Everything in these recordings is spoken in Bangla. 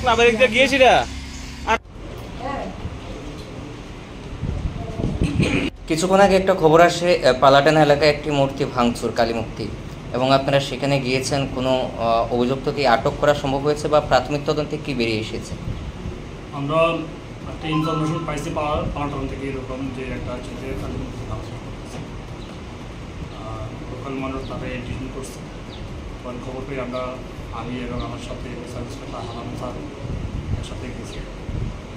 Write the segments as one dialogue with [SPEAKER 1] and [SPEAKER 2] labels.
[SPEAKER 1] ক্লাবের একটা গিয়েছি না।
[SPEAKER 2] কিছুক্ষণ আগে একটা খবর আসে পালাটানা এলাকায় একটি মূর্তি ভাঙচুর, কালী মূর্তি, এবং আপনারা সেখানে গিয়েছেন। কোনো অভিযুক্তকে আটক করা সম্ভব হয়েছে বা প্রাথমিক তদন্তে কি বেরিয়ে এসেছে?
[SPEAKER 3] আমরা একটা ইনফরমেশন পাইছি পালাটানা থেকে, এরকম যে একটা ছেলে কালী মূর্তি ভাঙচুর করতেছে, লোকাল মানুষ তারা ডিটেন করছে। তখন খবর পেয়ে আমি এবং আমার সাথে সার্ভিস ইন্সপেক্টর হানান স্যার একসাথে গেছি।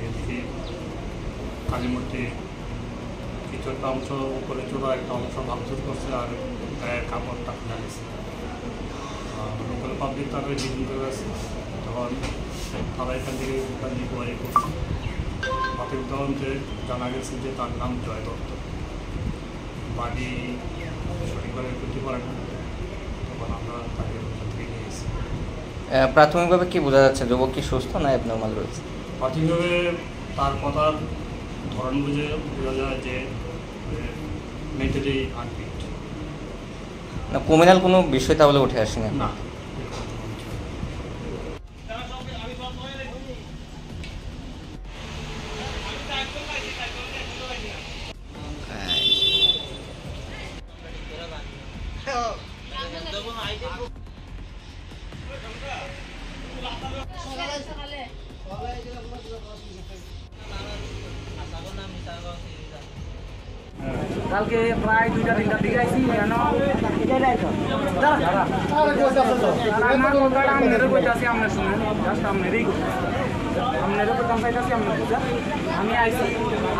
[SPEAKER 3] এদিকে কালী মূর্তি কিছু একটা অংশ উপরে চূড়া একটা অংশ ভাঙচুর করছে, আর গায়ের কাপড়টা খুলে গেছে। লোকাল পাবলিক তাদের ডিটেন করে আছে। তখন তারা এখান থেকে কোয়ারি করছে। প্রাথমিক তদন্তে জানা গেছে যে তার নাম জয় দত্ত, বাড়ি সঠিকভাবে করতে পারে না। তখন আমরা তাকে থেকে নিয়ে এসেছি।
[SPEAKER 2] প্রাথমিকভাবে কি বোঝা যাচ্ছে, যুবক কি সুস্থ না অ্যাবনর্মাল রয়েছে?
[SPEAKER 3] প্রাথমিকভাবে তার কথার ধরন বুঝে বোঝা যায় যে মেন্টালি আনফিট।
[SPEAKER 2] না ক্রিমিনাল কোনো বিষয় তাহলে উঠে আসেনি
[SPEAKER 3] না।
[SPEAKER 4] কালকে প্রায় 2টা-3টার দিকে আইসি আমার কথাটা আপনাদের কইতাছি, আপনার শুনেন, জাস্ট আপনারই আপনারও প্রথম পাইতাছি আপনার বুঝা। আমি আইসি,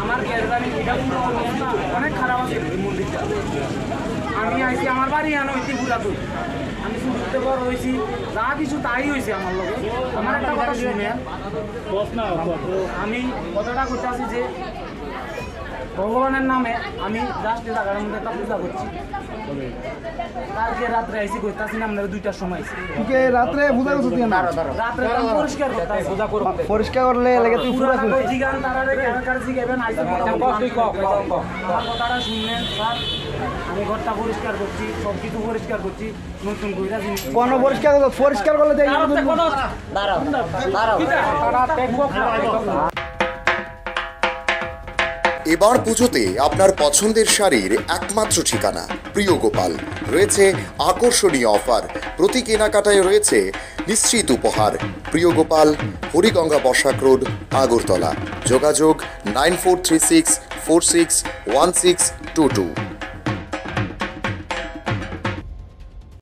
[SPEAKER 4] আমার গ্যারবানি এটা কিন্তু অবস্থা অনেক খারাপ আছে এই মন্দিরটা। আমি আইসি, আমার বাড়ি আনো হইতে পুরাতন, আমি শুনতে বড় হয়েছি, যা কিছু তাই হয়েছে আমার লগে। আমার একটা কথা শুনে আমি কথাটা কইতাছি যে ভগবানের নামে আমি জাস্ট জায়গার মধ্যে একটা পূজা করছি। কালকে রাত্রে আইসি করতেছি না, আপনারা 2টার সময়
[SPEAKER 5] রাত্রে পূজা করছো তুই?
[SPEAKER 4] রাত্রে পরিষ্কার করতেছি, পূজা করব।
[SPEAKER 5] পরিষ্কার করলে লাগে তুই পুরো
[SPEAKER 4] জিগান তারারে কেনাকার জিগাবেন আইসি আমার কথাটা শুনলেন স্যার। আমি ঘরটা পরিষ্কার করছি, সব কিছু পরিষ্কার করছি, নতুন কইরা জিনিস
[SPEAKER 5] কোন পরিষ্কার করলো? পরিষ্কার করলে যাই
[SPEAKER 6] এবার পুজোতে আপনার পছন্দের শাড়ির একমাত্র ঠিকানা প্রিয় গোপাল। রয়েছে আকর্ষণীয় অফার, প্রতি কেনাকাটায় রয়েছে নিশ্চিত উপহার। প্রিয় গোপাল, হরিগঙ্গা বসাক রোড, আগরতলা। যোগাযোগ 9436461622।